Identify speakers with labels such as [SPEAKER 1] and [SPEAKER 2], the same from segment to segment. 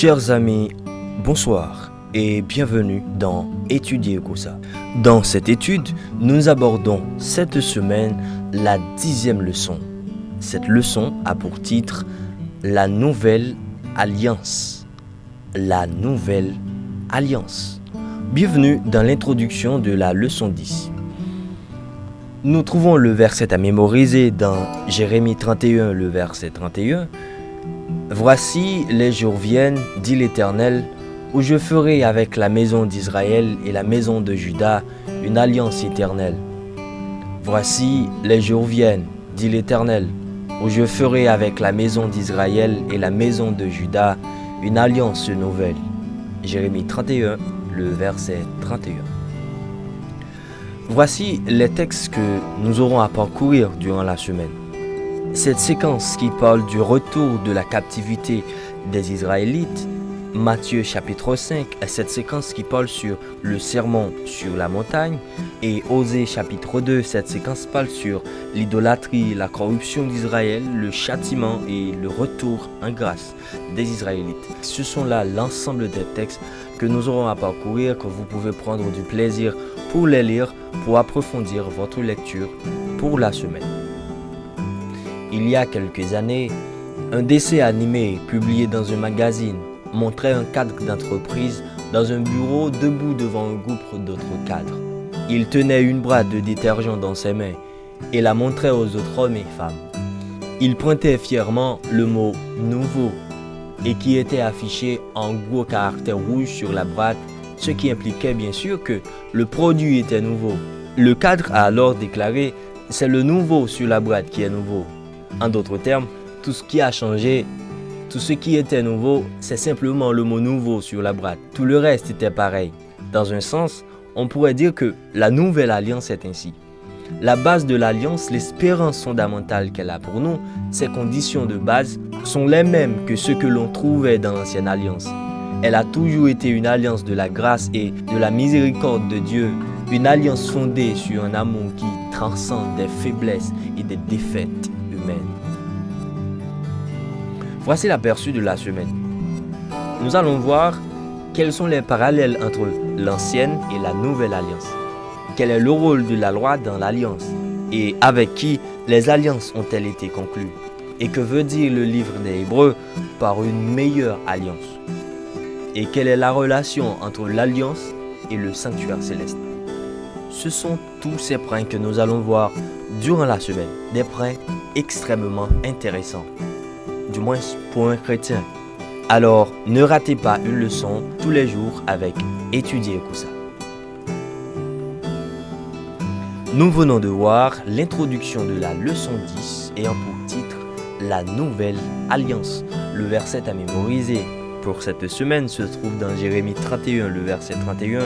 [SPEAKER 1] Chers amis, bonsoir et bienvenue dans Étudier Kosa. Dans cette étude, nous abordons cette semaine la 10e leçon. Cette leçon a pour titre La Nouvelle Alliance. La Nouvelle Alliance. Bienvenue dans l'introduction de la leçon 10. Nous trouvons le verset à mémoriser dans Jérémie 31, le verset 31. Voici les jours viennent, dit l'Éternel, où je ferai avec la maison d'Israël et la maison de Juda une alliance éternelle. Voici les jours viennent, dit l'Éternel, où je ferai avec la maison d'Israël et la maison de Juda une alliance nouvelle. Jérémie 31, le verset 31. Voici les textes que nous aurons à parcourir durant la semaine. Cette séquence qui parle du retour de la captivité des Israélites, Matthieu chapitre 5, et cette séquence qui parle sur le sermon sur la montagne, et Osée chapitre 2, cette séquence parle sur l'idolâtrie, la corruption d'Israël, le châtiment et le retour en grâce des Israélites. Ce sont là l'ensemble des textes que nous aurons à parcourir, que vous pouvez prendre du plaisir pour les lire, pour approfondir votre lecture pour la semaine. Il y a quelques années, un dessin animé publié dans un magazine montrait un cadre d'entreprise dans un bureau debout devant un groupe d'autres cadres. Il tenait une boîte de détergent dans ses mains et la montrait aux autres hommes et femmes. Il pointait fièrement le mot « nouveau » et qui était affiché en gros caractères rouges sur la boîte, ce qui impliquait bien sûr que le produit était nouveau. Le cadre a alors déclaré « c'est le nouveau sur la boîte qui est nouveau ». En d'autres termes, tout ce qui a changé, tout ce qui était nouveau, c'est simplement le mot nouveau sur la boîte. Tout le reste était pareil. Dans un sens, on pourrait dire que la nouvelle alliance est ainsi. La base de l'alliance, l'espérance fondamentale qu'elle a pour nous, ses conditions de base sont les mêmes que ce que l'on trouvait dans l'ancienne alliance. Elle a toujours été une alliance de la grâce et de la miséricorde de Dieu, une alliance fondée sur un amour qui transcende des faiblesses et des défaites humaines. Voici l'aperçu de la semaine. Nous allons voir quels sont les parallèles entre l'ancienne et la nouvelle alliance. Quel est le rôle de la loi dans l'alliance et avec qui les alliances ont-elles été conclues? Et que veut dire le livre des Hébreux par une meilleure alliance? Et quelle est la relation entre l'alliance et le sanctuaire céleste? Ce sont tous ces points que nous allons voir durant la semaine, des points extrêmement intéressants, du moins pour un chrétien. Alors, ne ratez pas une leçon tous les jours avec Étudier Kosa. Nous venons de voir l'introduction de la leçon 10 ayant pour titre La Nouvelle Alliance. Le verset à mémoriser pour cette semaine se trouve dans Jérémie 31, le verset 31.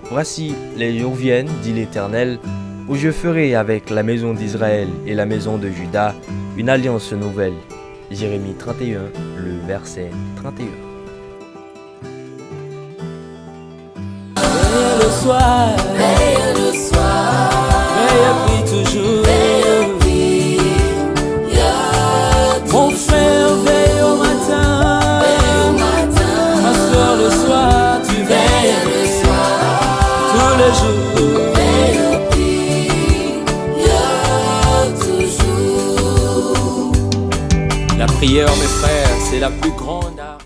[SPEAKER 1] Voici les jours viennent, dit l'Éternel, où je ferai avec la maison d'Israël et la maison de Juda une alliance nouvelle. Jérémie 31, le verset 31.
[SPEAKER 2] Veille le soir, veille prie toujours. Mon frère veille au matin, ma soeur le soir, tu veilles tous les jours. La prière, mes frères, c'est la plus grande arme.